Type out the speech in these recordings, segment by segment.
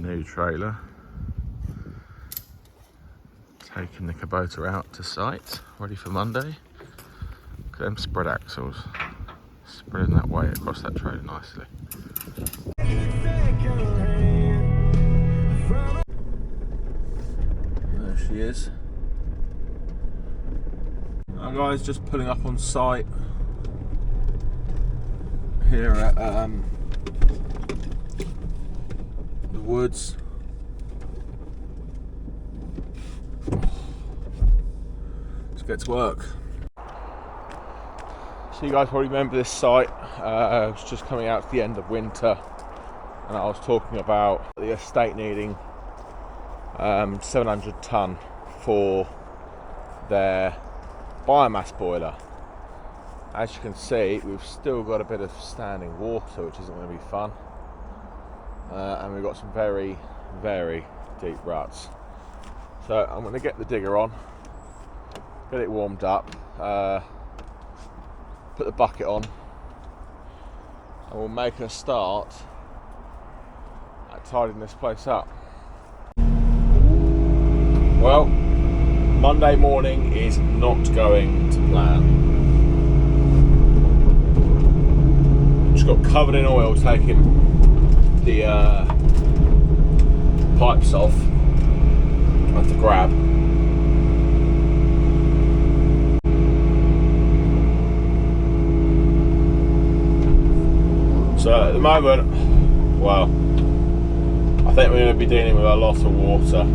new trailer. Taking the Kubota out to site, ready for Monday. Look at them spread axles. Spreading that weight across that trailer nicely. There she is. Now guys, just pulling up on site here at the woods. Let's get to work. So you guys probably remember this site. It was just coming out to the end of winter, and I was talking about the estate needing 700 tonne for their biomass boiler. As you can see, we've still got a bit of standing water, which isn't going to be fun, and we've got some very, very deep ruts. So I'm going to get the digger on, get it warmed up, put the bucket on, and we'll make a start at tidying this place up. Well, Monday morning is not going to plan. Just got covered in oil taking the pipes off at the grab. So at the moment, well, I think we're going to be dealing with a lot of water.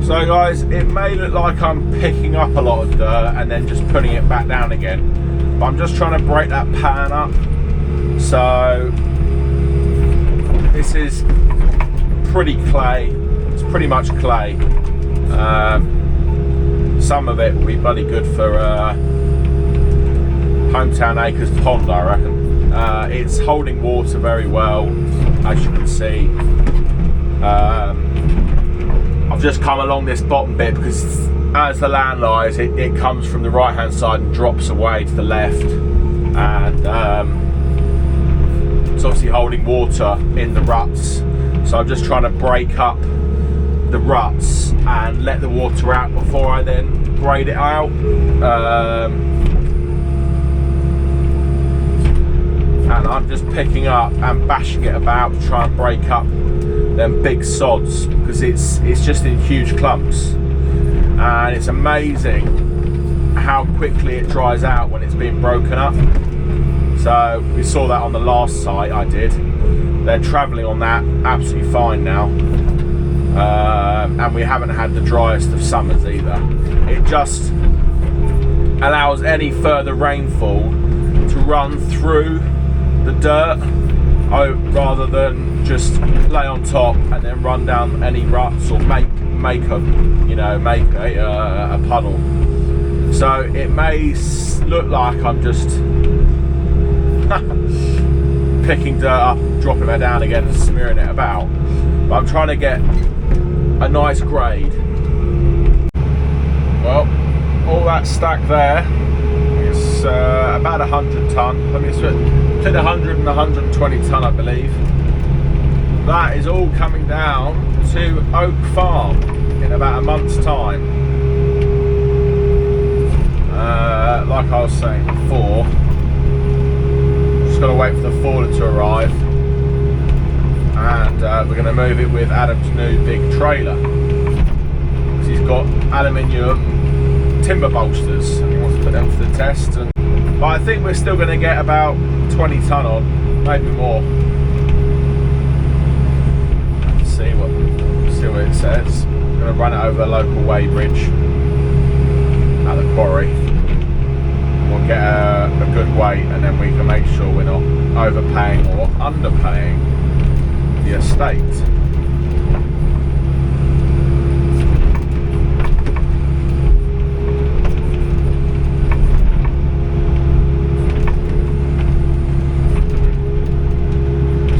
So guys, it may look like I'm picking up a lot of dirt and then just putting it back down again, but I'm just trying to break that pan up. So this is pretty clay, it's pretty much clay. Some of it will be bloody good for Hometown Acres Pond, I reckon. It's holding water very well, as you can see. I've just come along this bottom bit because as the land lies, it comes from the right hand side and drops away to the left, and it's obviously holding water in the ruts. So I'm just trying to break up the ruts and let the water out before I then grade it out. And I'm just picking up and bashing it about to try and break up them big sods, because it's just in huge clumps, and it's amazing how quickly it dries out when it's being broken up. So we saw that on the last site I did. They're travelling on that absolutely fine now. And we haven't had the driest of summers either. It just allows any further rainfall to run through the dirt rather than just lay on top and then run down any ruts or make a puddle. So it may look like I'm just picking dirt up, dropping it down again and smearing it about, but I'm trying to get a nice grade. Well, all that stack there is about 100 tonne. I mean, it's between 100 and 120 tonne, I believe. That is all coming down to Oak Farm in about a month's time. Like I was saying before, just got to wait for the forwarder to arrive, and we're going to move it with Adam's new big trailer, because he's got aluminium timber bolsters and he wants to put them to the test. But I think we're still going to get about 20 tonne on, maybe more. See what it says. I'm going to run it over a local weighbridge at the quarry. We'll get a good weight, and then we can make sure we're not overpaying or underpaying the estate.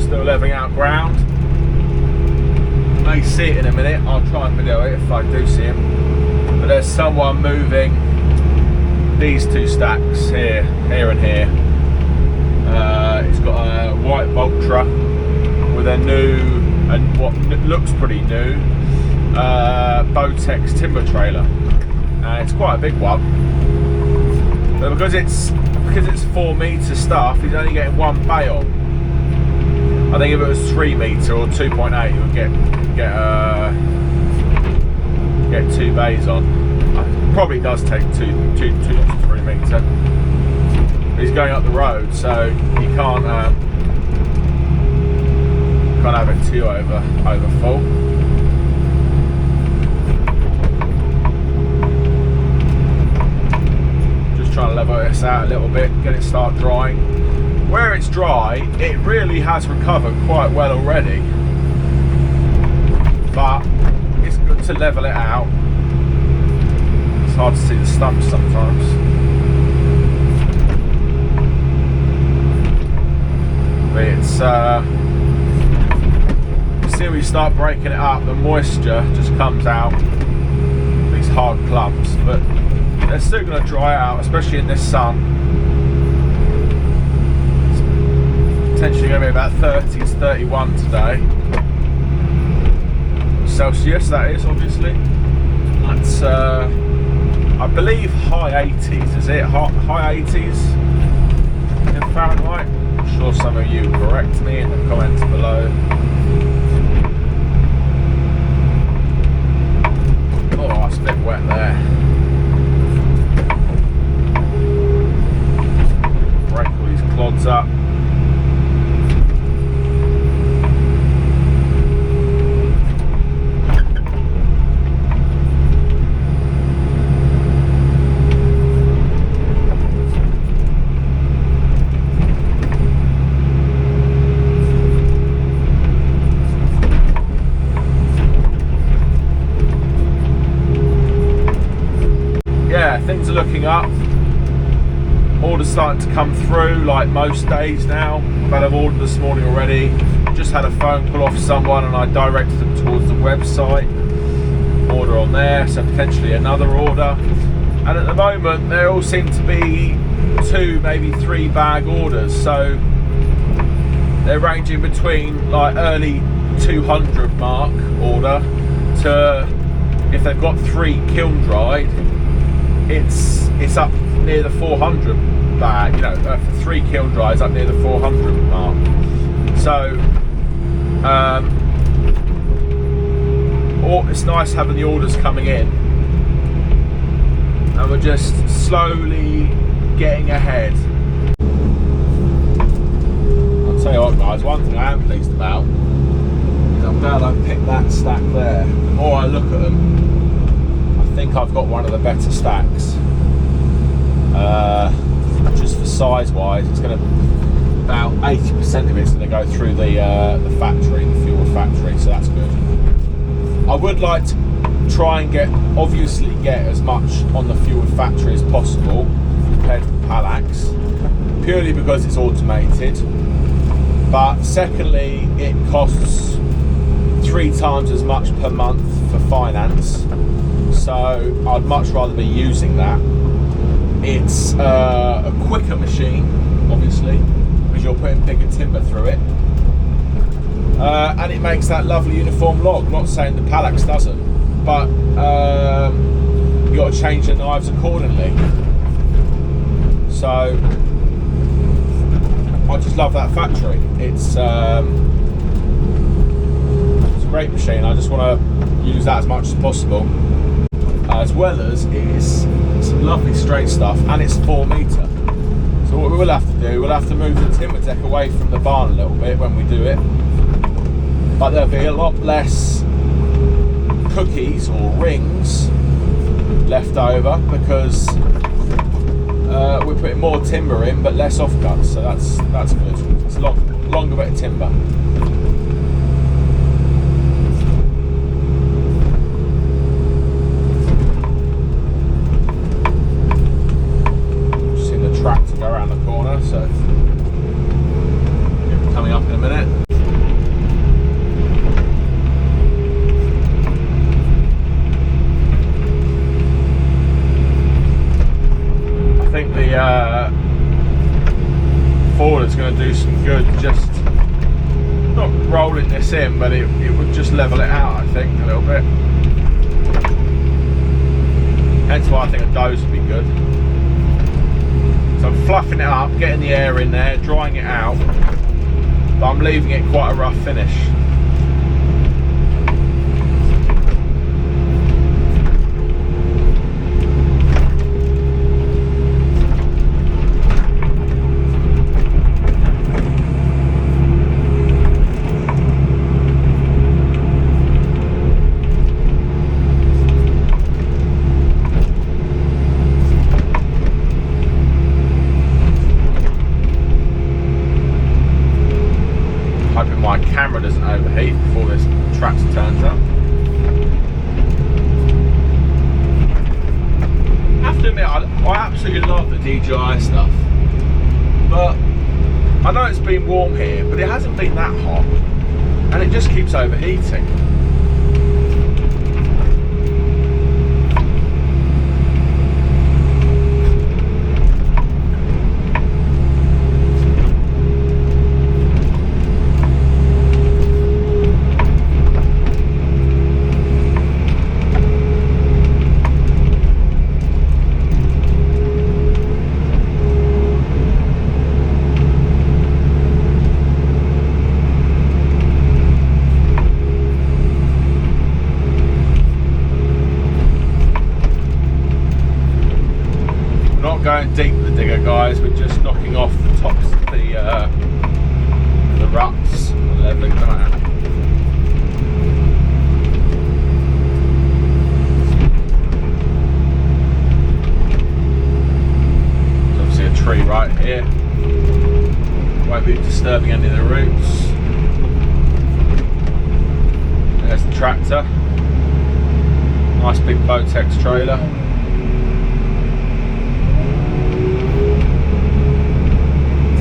Still leveling out ground. You may see it in a minute. I'll try and video it if I do see him. But there's someone moving these two stacks here and here. It's got a white Voltra with a new, and what looks pretty new, Botex timber trailer. It's quite a big one, but because it's 4 metre stuff, he's only getting one bay on. I think if it was 3 metre or 2.8, he would get 2 bays on. Probably does take 2 to 3 metre. He's going up the road, so you can't have it too over full. Just trying to level this out a little bit, get it start drying. Where it's dry, it really has recovered quite well already, but it's good to level it out. It's hard to see the stumps sometimes. But it's see, when you start breaking it up, the moisture just comes out, these hard clumps, but they're still going to dry out, especially in this sun. It's potentially going to be about 30 to 31 today. Celsius, that is, obviously. That's I believe high 80s, is it? High 80s in Fahrenheit? I'm sure some of you correct me in the comments below. Oh, it's a bit wet there. Break all these clods up. Things are looking up. Orders starting to come through like most days now. I've had an order this morning already. Just had a phone call off someone and I directed them towards the website. Order on there, so potentially another order. And at the moment there all seem to be 2, maybe 3 bag orders. So they're ranging between like early 200 mark order to, if they've got 3 kiln dried, it's up near the 400 bag, you know, for 3 kiln dries up near the 400 mark. So it's nice having the orders coming in, and we're just slowly getting ahead. Tell you what guys, one thing I am pleased about is I'm glad I picked that stack there. The more I look at them, I think I've got one of the better stacks. Just for size wise, it's going to, about 80% of it's going to go through the factory, the fuel factory, so that's good. I would like to try and obviously get as much on the fuel factory as possible compared to the Palax, purely because it's automated, but secondly it costs 3 times as much per month for finance, so I'd much rather be using that. It's a quicker machine, obviously, because you're putting bigger timber through it, and it makes that lovely uniform log. Not saying the Palax doesn't, but you got to change the knives accordingly. So I just love that factory. It's a great machine. I just want to use that as much as possible, as well as it is some lovely straight stuff, and it's 4 metre. So what we will have to do, we'll have to move the timber deck away from the barn a little bit when we do it, but there'll be a lot less cookies or rings left over because we're putting more timber in but less offcuts, so that's good. It's a longer bit of timber. Just seen the tractor go around the corner, so it'll be coming up in a minute. I think the forwarder's going to do some good, just not rolling this in, but it would just level it out, I think, a little bit. Hence why I think a doze would be good. So I'm fluffing it up, getting the air in there, drying it out, but I'm leaving it quite a rough finish. Camera doesn't overheat before this tractor turns up. I have to admit, I absolutely love the DJI stuff, but I know it's been warm here, but it hasn't been that hot, and it just keeps overheating. Going deep with the digger, guys. We're just knocking off the tops of the ruts and leveling them out. There's obviously a tree right here. Won't be disturbing any of the roots. There's the tractor. Nice big Botex trailer.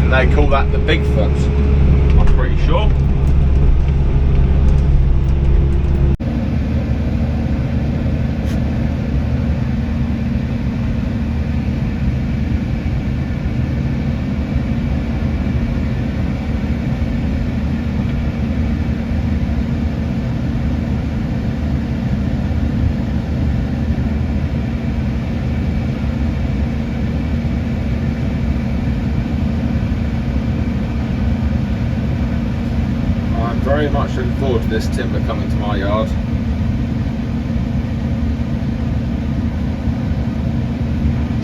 They call that the Bigfoot, I'm pretty sure. Very much looking forward to this timber coming to my yard.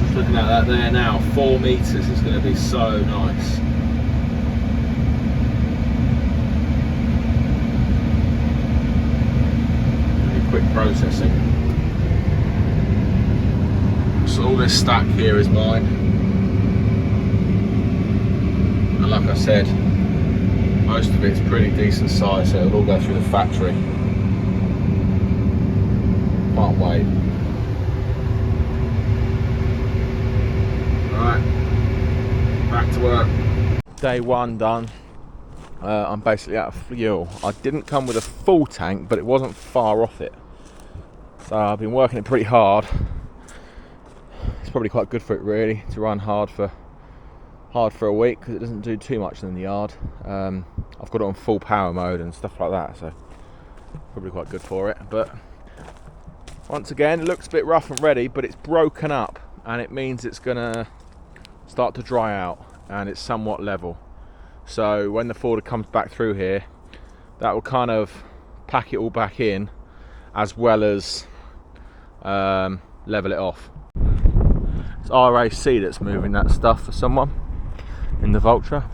Just looking at that there now, 4 metres is going to be so nice. quick processing. So all this stack here is mine, and like I said, most of it's pretty decent size, so it'll all go through the factory. Can't wait. Alright, back to work. Day one done. I'm basically out of fuel. I didn't come with a full tank, but it wasn't far off it. So I've been working it pretty hard. It's probably quite good for it really, to run hard for a week, because it doesn't do too much in the yard. I've got it on full power mode and stuff like that, so probably quite good for it. But once again, it looks a bit rough and ready, but it's broken up, and it means it's gonna start to dry out, and it's somewhat level. So when the forwarder comes back through here, that will kind of pack it all back in, as well as level it off. It's RAC that's moving that stuff for someone in the Vulture.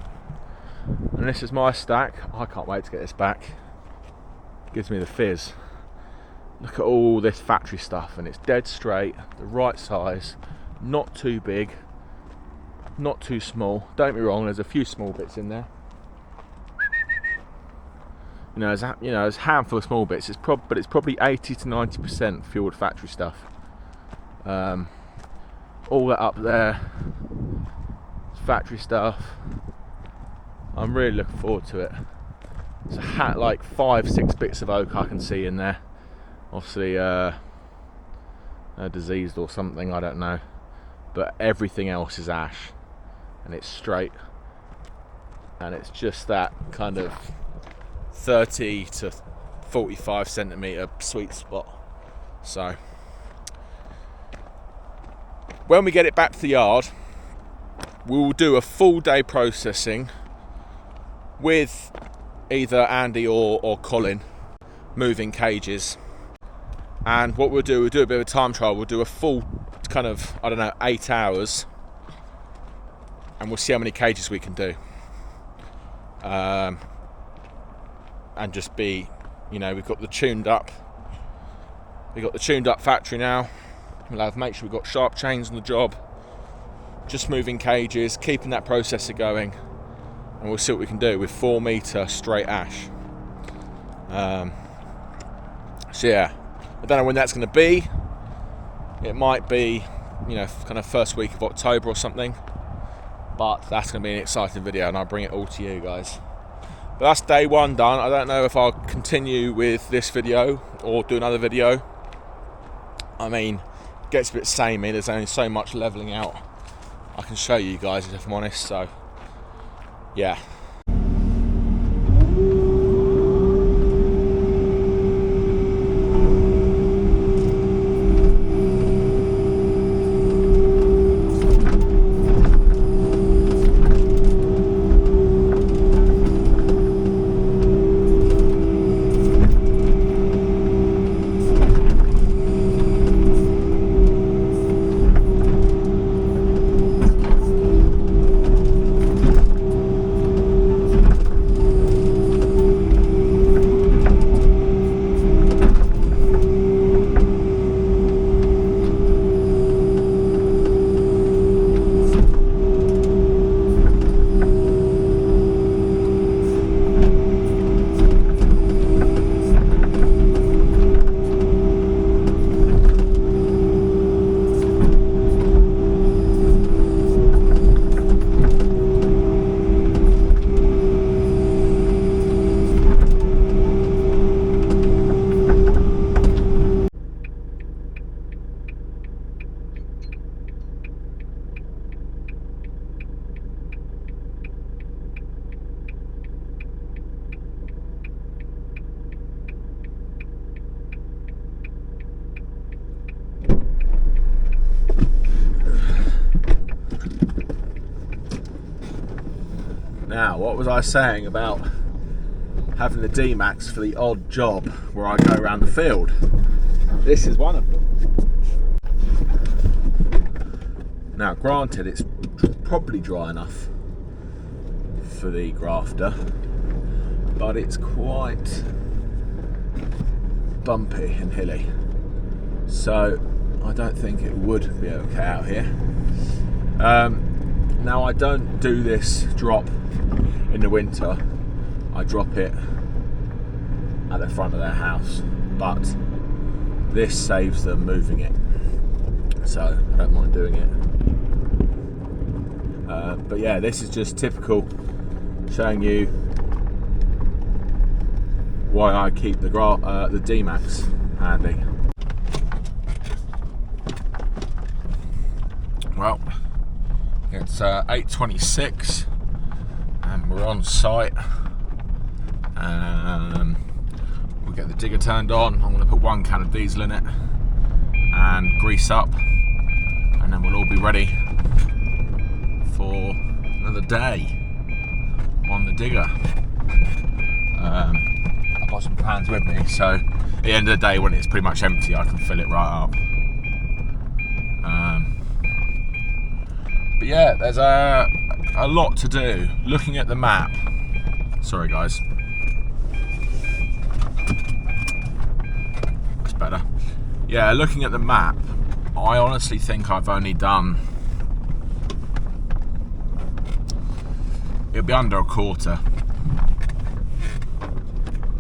And this is my stack. I can't wait to get this back. It gives me the fizz. Look at all this factory stuff, and it's dead straight, the right size, not too big, not too small. Don't get me wrong, there's a few small bits in there. There's a handful of small bits. But it's probably 80 to 90% fueled factory stuff. All that up there, factory stuff. I'm really looking forward to it. It's like 5-6 bits of oak I can see in there. Obviously, diseased or something, I don't know. But everything else is ash, and it's straight, and it's just that kind of 30 to 45 centimetre sweet spot. So when we get it back to the yard, we will do a full day processing with either Andy or Colin moving cages. And what we'll do a bit of a time trial. We'll do a full kind of, 8 hours, and we'll see how many cages we can do. And just be, we've got the tuned up factory now. We'll have make sure we've got sharp chains on the job, just moving cages, keeping that processor going, and we'll see what we can do with 4 metre straight ash. So yeah, I don't know when that's going to be. It might be, kind of first week of October or something, but that's going to be an exciting video, and I'll bring it all to you guys. But that's day one done. I don't know if I'll continue with this video or do another video. I mean, it gets a bit samey. There's only so much levelling out I can show you guys, if I'm honest. So, yeah. Now, what was I saying about having the D-Max for the odd job where I go around the field? This is one of them. Now, granted, it's probably dry enough for the grafter, but it's quite bumpy and hilly, so I don't think it would be okay out here. Now I don't do this drop in the winter. I drop it at the front of their house, but this saves them moving it, so I don't mind doing it. But yeah, this is just typical, showing you why I keep the D-Max handy. Well, it's 8:26 and we're on site. We'll get the digger turned on. I'm going to put 1 can of diesel in it and grease up, and then we'll all be ready for another day on the digger. I've got some cans with me, so at the end of the day, when it's pretty much empty, I can fill it right up. But yeah, there's a lot to do. Looking at the map, sorry guys, that's better. Yeah, looking at the map, I honestly think I've only done, it'll be under a quarter.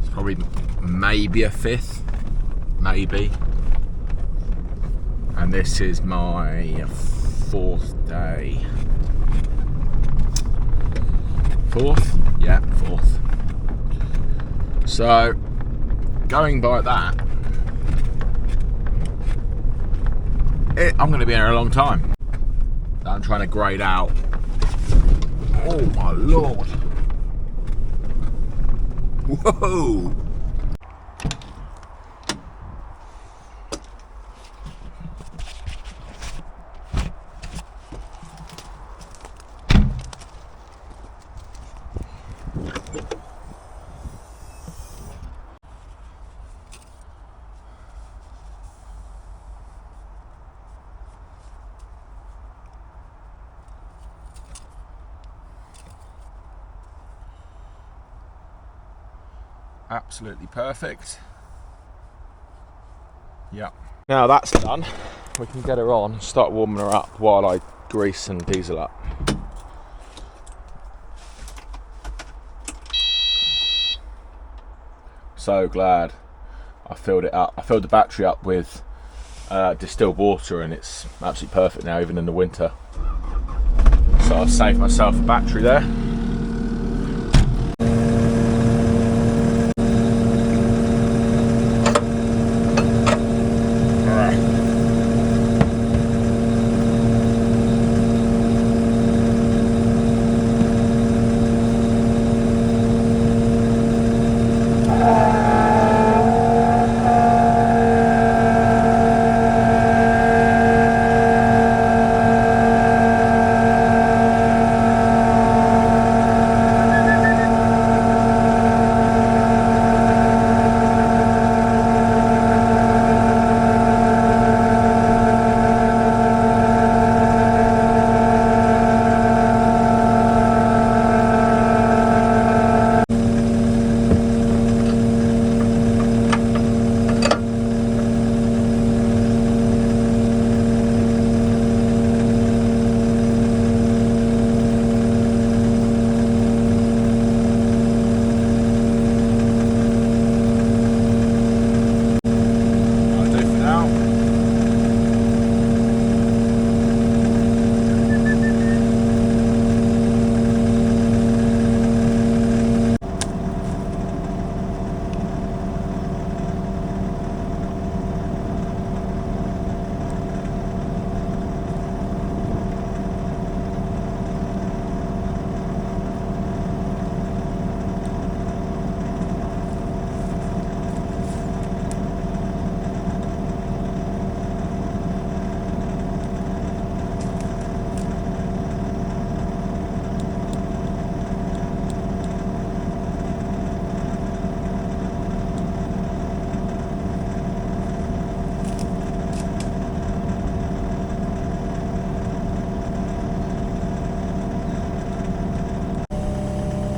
It's probably maybe a fifth, maybe. And this is my 4th day. 4th? Yeah, 4th. So, going by that, I'm going to be here a long time. I'm trying to grade out. Oh my lord. Whoa. Absolutely perfect. Yeah. Now that's done, we can get her on and start warming her up while I grease and diesel up. So glad I filled it up. I filled the battery up with distilled water, and it's absolutely perfect now, even in the winter. So I'll save myself a battery there.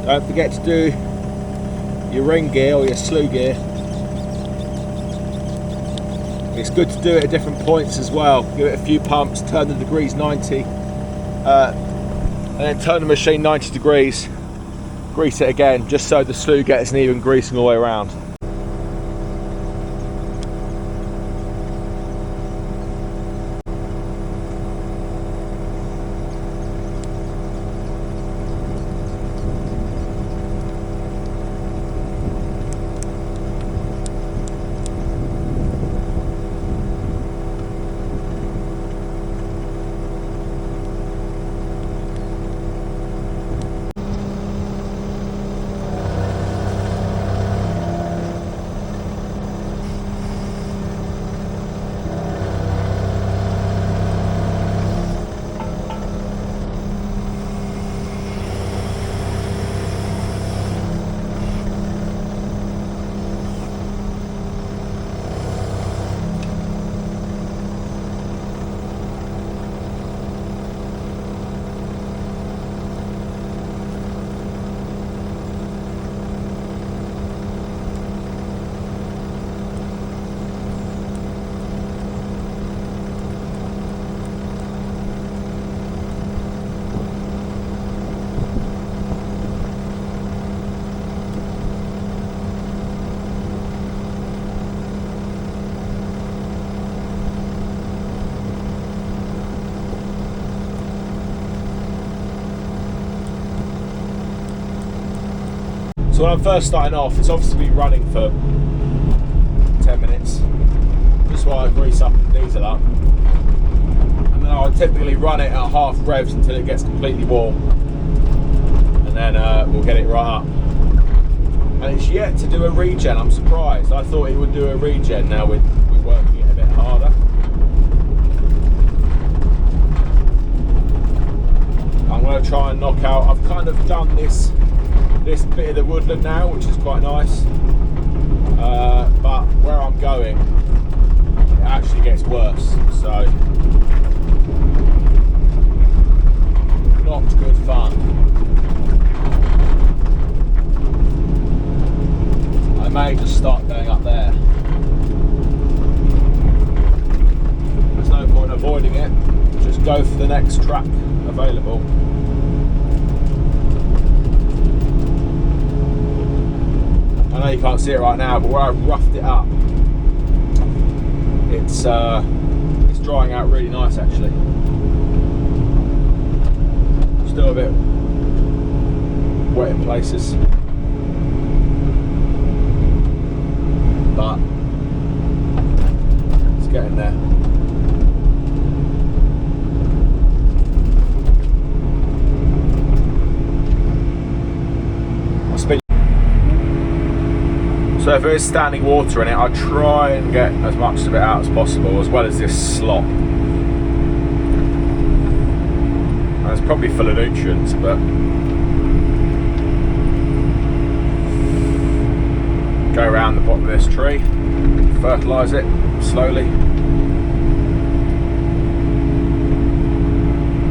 Don't forget to do your ring gear or your slew gear It's good to do it at different points as well. Give it a few pumps, turn the degrees 90, and then turn the machine 90 degrees, grease it again, just so the slew gets an even greasing all the way around. So when I'm first starting off, it's obviously been running for 10 minutes, just while I grease up and diesel up. And then I'll typically run it at half revs until it gets completely warm. And then we'll get it right up. And it's yet to do a regen, I'm surprised. I thought it would do a regen now we're working it a bit harder. I'm going to try and knock out, I've kind of done this bit of the woodland now, which is quite nice, but where I'm going it actually gets worse, so not good fun. I may just start going up there. There's no point avoiding it, just go for the next track available. I know you can't see it right now, but where I've roughed it up, it's drying out really nice actually. Still a bit wet in places, but it's getting there. So if there is standing water in it, I try and get as much of it out as possible, as well as this slop. And it's probably full of nutrients, but go around the bottom of this tree, fertilise it slowly.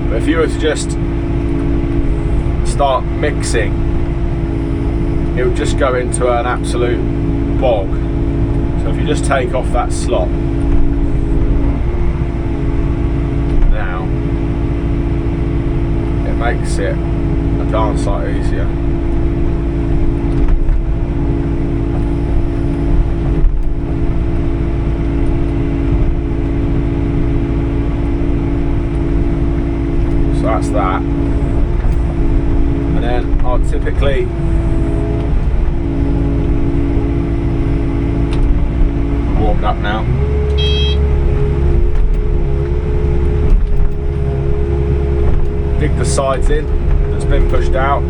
But if you were to just start mixing, it would just go into an absolute bog. So if you just take off that slop now, it makes it a darn sight easier. So that's that. And then I'll typically warmed up now. Dig the sides in that's been pushed out.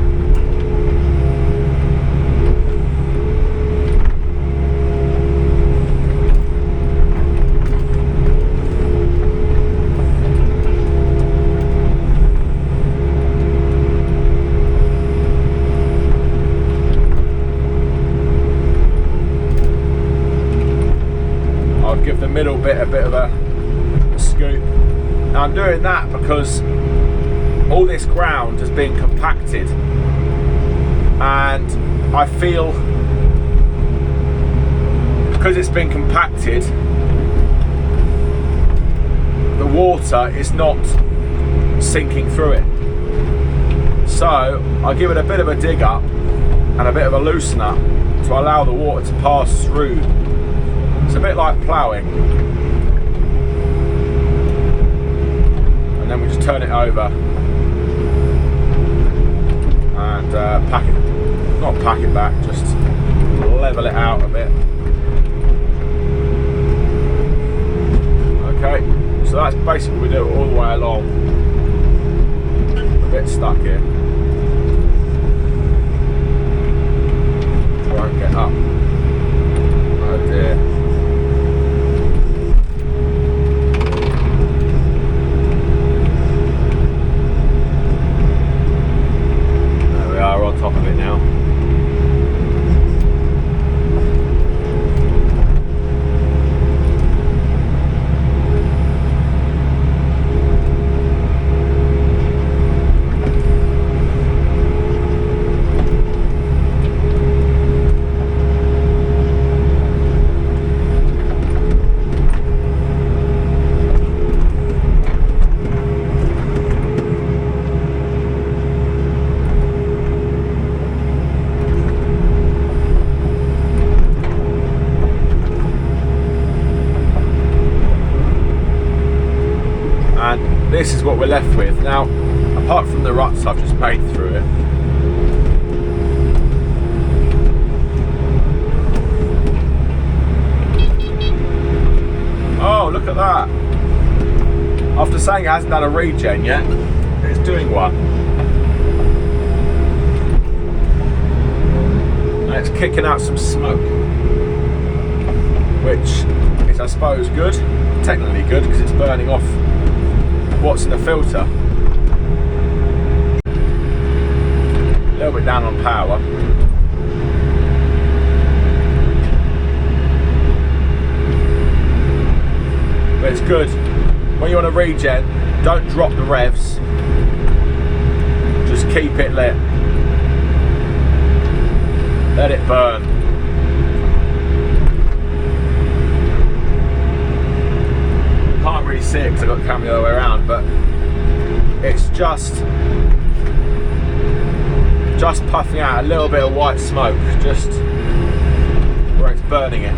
Give the middle bit a bit of a scoop. Now I'm doing that because all this ground has been compacted, and I feel because it's been compacted the water is not sinking through it. So I give it a bit of a dig up and a bit of a loosen up to allow the water to pass through. It's a bit like ploughing. And then we just turn it over and not pack it back, just level it out a bit. Okay, so that's basically we do it all the way along. A bit stuck here. Try and get up. Oh dear. There we are, on top of it now. This is what we're left with. Now, apart from the ruts I've just made through it, oh, look at that. After saying it hasn't done a regen yet, it's doing one. And it's kicking out some smoke, which is, I suppose, good. Technically good, because it's burning off what's in the filter. A little bit down on power. But it's good. When you want to regen, don't drop the revs. Just keep it lit. Let it burn. Can't really see it because I've got the camera the other way around, but it's just puffing out a little bit of white smoke, just where it's burning it.